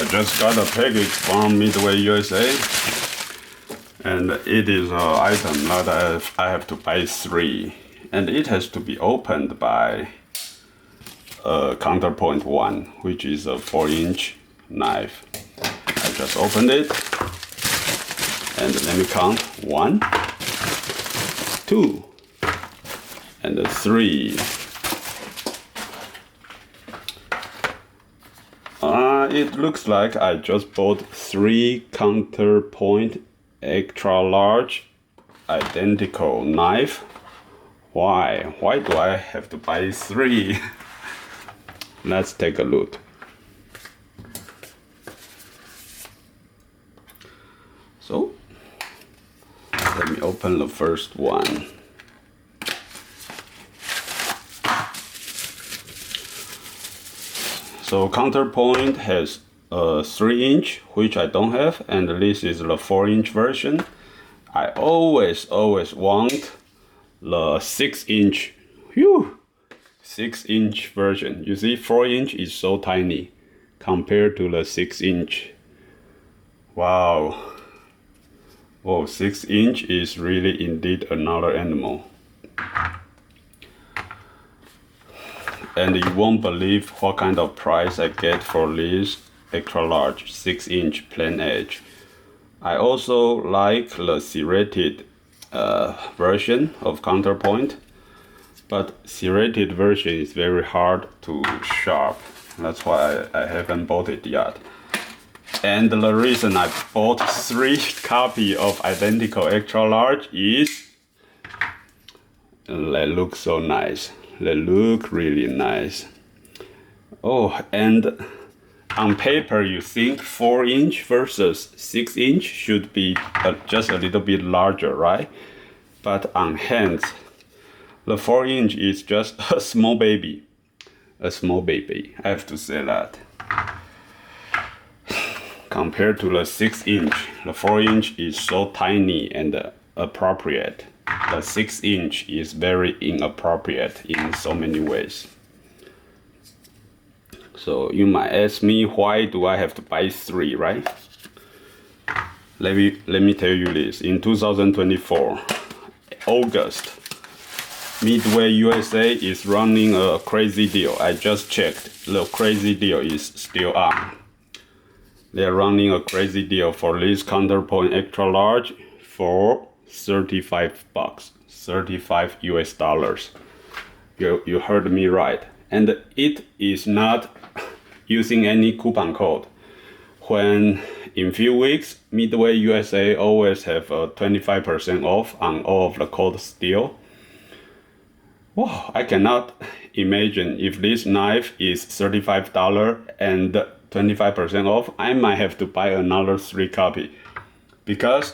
I just got a package from MidwayUSA, and it is an item that I have to buy 3, and it has to be opened by counterpoint 1, which is a 4-inch knife. I just opened it, and let me count: 1, 2, and 3. It looks like I just bought 3 counterpoint extra large identical knife. Why? Why do I have to buy 3? Let's take a look. So, let me open the first one. So counterpoint has a 3-inch, which I don't have, and this is the 4-inch version. I always want the 6-inch, 6-inch version. You see, 4-inch is so tiny compared to the 6-inch. Wow. Oh, 6-inch is really indeed another animal. And you won't believe what kind of price I get for this extra large 6-inch plain edge. I also like the serrated version of counterpoint, but serrated version is very hard to sharp. That's why I haven't bought it yet. And the reason I bought 3 copies of identical extra large is they look so nice. They look really nice. Oh, and on paper you think 4-inch versus 6-inch should be just a little bit larger, right? But on hands, the 4-inch is just a small baby. A small baby, I have to say that. Compared to the 6-inch, the 4-inch is so tiny and appropriate. The 6-inch is very inappropriate in so many ways. So you might ask me, why do I have to buy 3, right? Let me tell you this. In 2024, August, MidwayUSA is running a crazy deal. I just checked. The crazy deal is still on. They're running a crazy deal for this counterpoint extra large for $35, 35 US dollars. You heard me right. And it is not using any coupon code. When in few weeks, MidwayUSA always have a 25% off on all of the codes still. Wow, I cannot imagine if this knife is $35 and 25% off, I might have to buy another 3 copies, because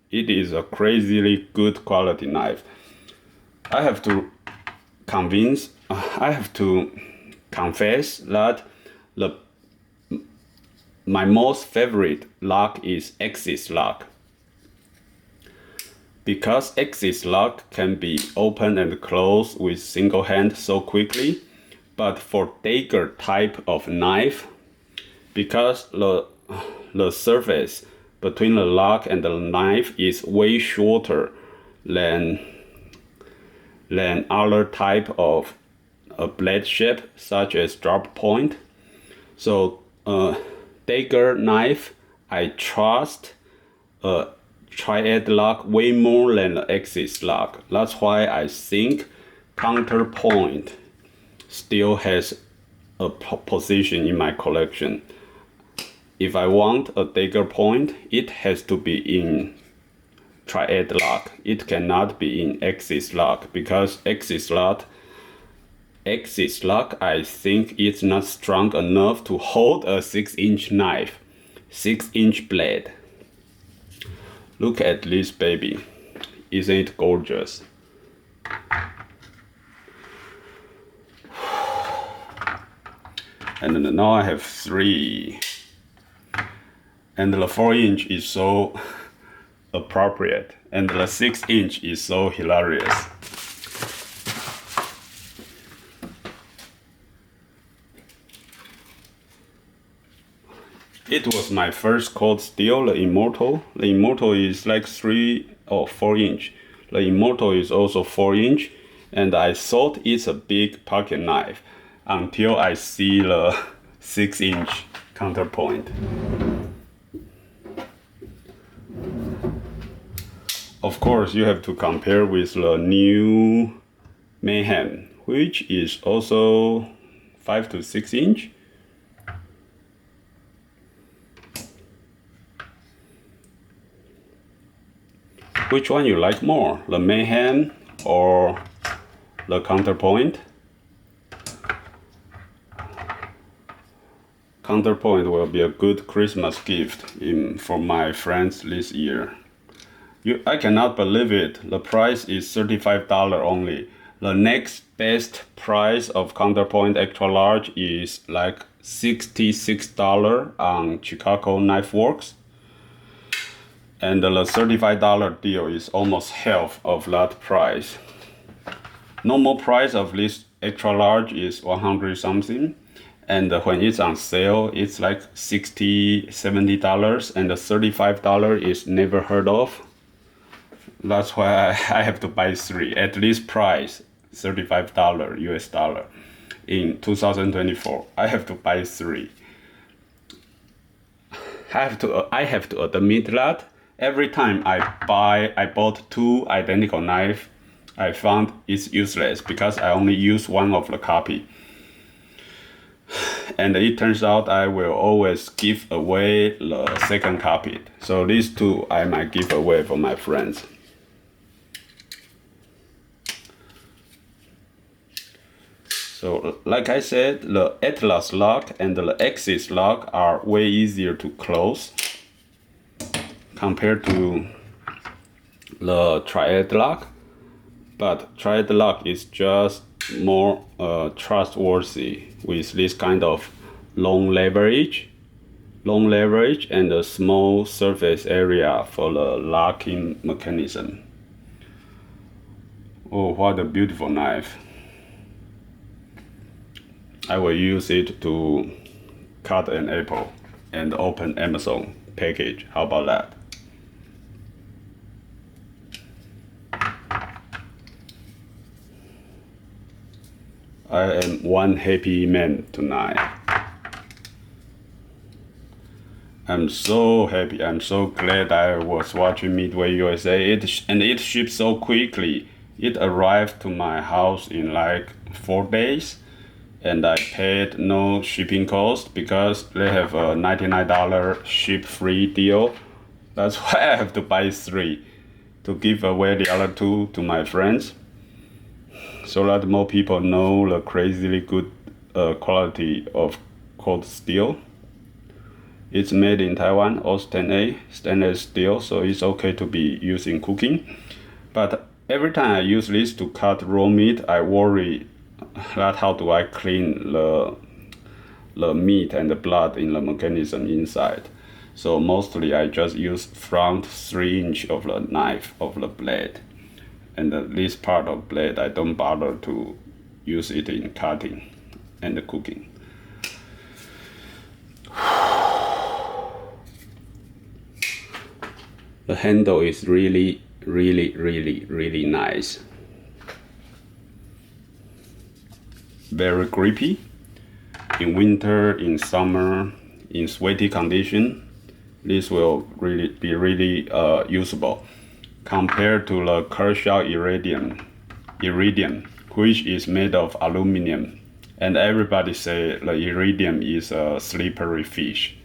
it is a crazily good quality knife. I have to confess that my most favorite lock is axis lock, because axis lock can be opened and closed with single hand so quickly. But for dagger type of knife, because the surface between the lock and the knife is way shorter than other type of a blade shape, such as drop point. So dagger knife, I trust a triad lock way more than the axis lock. That's why I think counterpoint still has a position in my collection. If I want a dagger point, it has to be in triad lock. It cannot be in axis lock, because axis lock I think it's not strong enough to hold a 6-inch knife, 6-inch blade. Look at this baby. Isn't it gorgeous? And now I have 3. And the 4-inch is so appropriate, and the 6-inch is so hilarious. It was my first cold steel, the Immortal. The Immortal is like 3 or 4 inch. The Immortal is also 4 inch, and I thought it's a big pocket knife until I see the 6 inch counterpoint. Of course, you have to compare with the new Mayhem, which is also 5 to 6 inch. Which one you like more, the Mayhem or the counterpoint? Counterpoint will be a good Christmas gift for my friends this year. I cannot believe it. The price is $35 only. The next best price of counterpoint extra large is like $66 on Chicago Knife Works. And the $35 deal is almost half of that price. Normal price of this extra large is 100 something. And when it's on sale, it's like $60, $70. And the $35 is never heard of. That's why I have to buy 3 at this price, $35 US dollar. In 2024, I have to buy 3. I have to admit that every time I bought 2 identical knives, I found it's useless because I only use one of the copy. And it turns out I will always give away the second copy. So these 2 I might give away for my friends. So like I said, the Atlas lock and the Axis lock are way easier to close compared to the Triad lock. But Triad lock is just more trustworthy with this kind of long leverage and a small surface area for the locking mechanism. Oh, what a beautiful knife. I will use it to cut an apple and open Amazon package. How about that? I am one happy man tonight. I'm so happy. I'm so glad I was watching MidwayUSA. And it shipped so quickly. It arrived to my house in like 4 days. And I paid no shipping cost because they have a $99 ship-free deal. That's why I have to buy 3 to give away the other 2 to my friends, so that more people know the crazily good quality of cold steel. It's made in Taiwan, Austin stainless steel, so it's okay to be used in cooking. But every time I use this to cut raw meat, I worry that how do I clean the meat and the blood in the mechanism inside. So mostly I just use front 3 inch of the knife of the blade, and this part of blade I don't bother to use it in cutting and cooking. The handle is really nice. Very grippy. In winter, in summer, in sweaty condition, this will be really usable compared to the Kershaw Iridium, which is made of aluminum. And everybody say the Iridium is a slippery fish.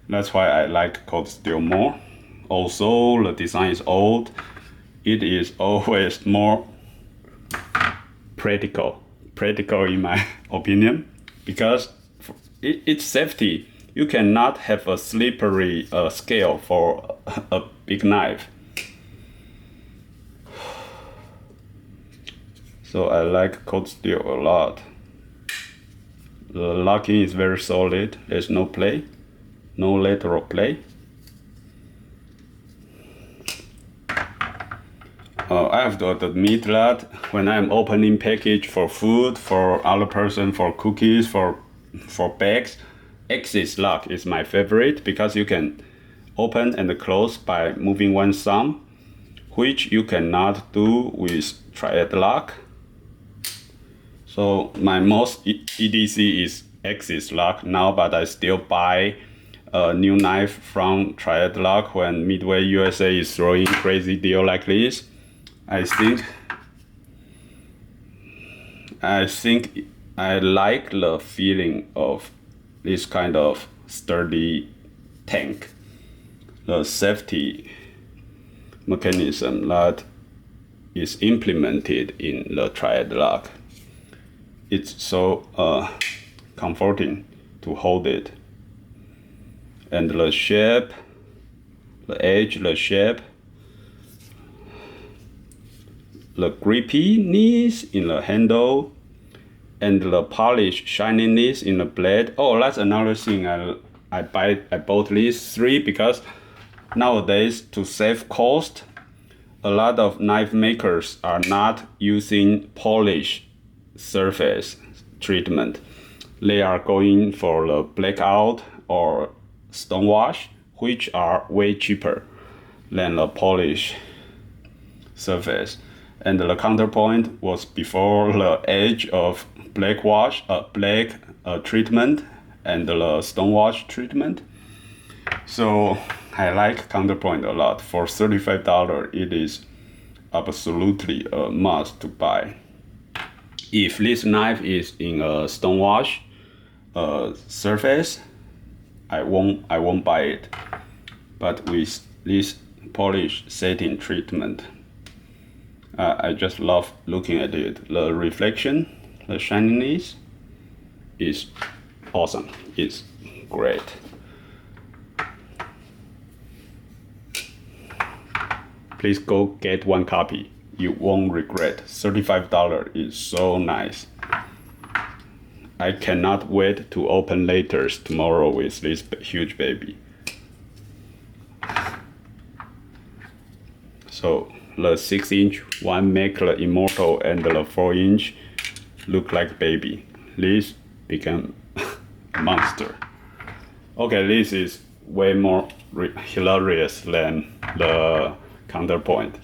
That's why I like cold steel more. Also, the design is old. It is always more practical in my opinion, because it's safety. You cannot have a slippery scale for a big knife. So I like cold steel a lot. The locking is very solid. There's no play, no lateral play. I have to admit that when I'm opening package for food, for other person, for cookies, for bags, axis lock is my favorite because you can open and close by moving one thumb, which you cannot do with triad lock. So my most EDC is axis lock now, but I still buy a new knife from triad lock when MidwayUSA is throwing crazy deal like this. I think I like the feeling of this kind of sturdy tank, the safety mechanism that is implemented in the triad lock. It's so comforting to hold it, and the shape, the edge, the shape, the grippiness in the handle, and the polish shininess in the blade. Oh, that's another thing. I bought these three because nowadays, to save cost, a lot of knife makers are not using polish surface treatment. They are going for the blackout or stonewash, which are way cheaper than the polish surface. And the counterpoint was before the age of black treatment and the stonewash treatment. So I like counterpoint a lot. For $35, it is absolutely a must to buy. If this knife is in a stonewash surface, I won't buy it. But with this polish setting treatment, I just love looking at it. The reflection, the shininess is awesome. It's great. Please go get one copy. You won't regret. $35 is so nice. I cannot wait to open later tomorrow with this huge baby. So the 6-inch one make the immortal, and the 4-inch look like baby. This become a monster. Okay, this is way more hilarious than the counterpoint.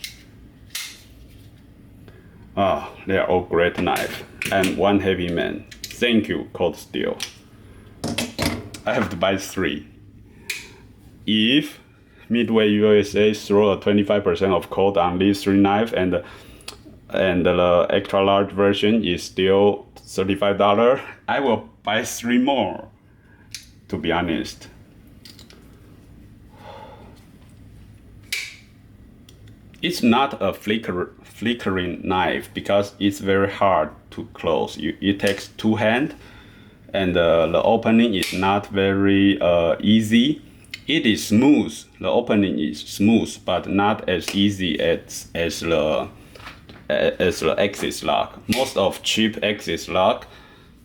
Ah, they are all great knife. And one heavy man. Thank you, Cold Steel. I have to buy 3. If MidwayUSA throw a 25% of code on these 3 knives, and the extra large version is still $35, I will buy 3 more, to be honest. It's not a flickering knife because it's very hard to close. It takes 2 hands, and the opening is not very easy. It is smooth. The opening is smooth, but not as easy as the axis lock. Most of cheap axis lock,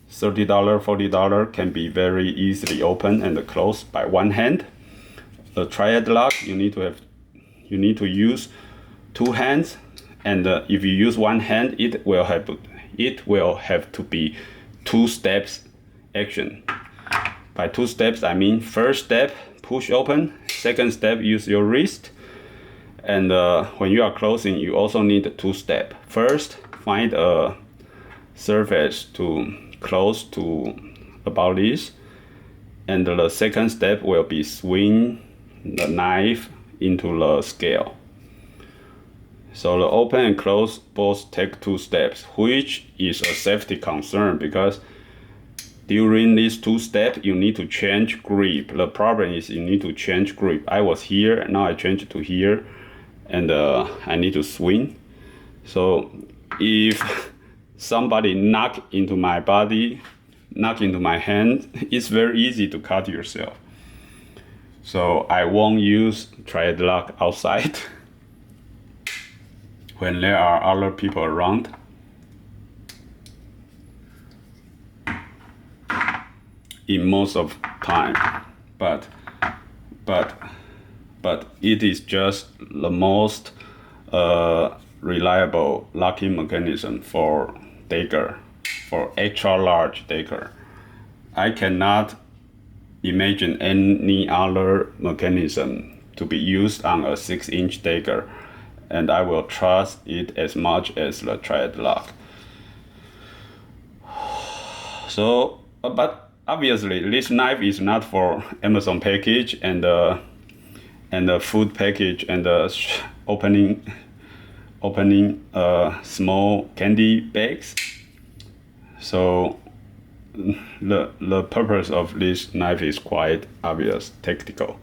$30, $40, can be very easily opened and closed by one hand. The triad lock, you need to use 2 hands, and if you use 1 hand, it will have to be 2 steps action. By 2 steps, I mean first step, push open. Second step, use your wrist. And when you are closing, you also need 2 steps. First, find a surface to close to about this. And the second step will be swing the knife into the scale. So the open and close both take 2 steps, which is a safety concern because during these 2 steps, you need to change grip. The problem is you need to change grip. I was here, now I change to here, and I need to swing. So if somebody knock into my body, knock into my hand, it's very easy to cut yourself. So I won't use triad lock outside when there are other people around. In most of time, but it is just the most reliable locking mechanism for dagger, for extra large dagger. I cannot imagine any other mechanism to be used on a 6-inch dagger, and I will trust it as much as the thread lock. So, but obviously this knife is not for Amazon package and the food package and opening small candy bags. So the purpose of this knife is quite obvious, tactical.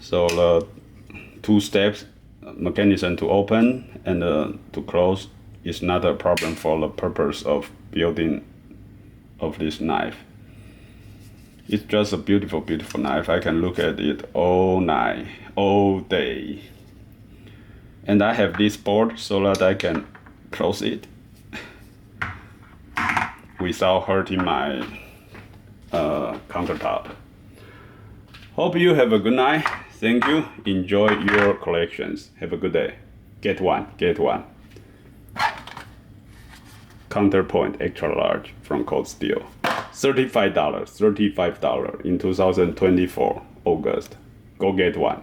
So the 2 steps mechanism to open and to close is not a problem for the purpose of building of this knife. It's just a beautiful, beautiful knife. I can look at it all night, all day. And I have this board so that I can close it without hurting my countertop. Hope you have a good night. Thank you. Enjoy your collections. Have a good day. Get one. Counterpoint extra large from Cold Steel. $35 in 2024 August. Go get one.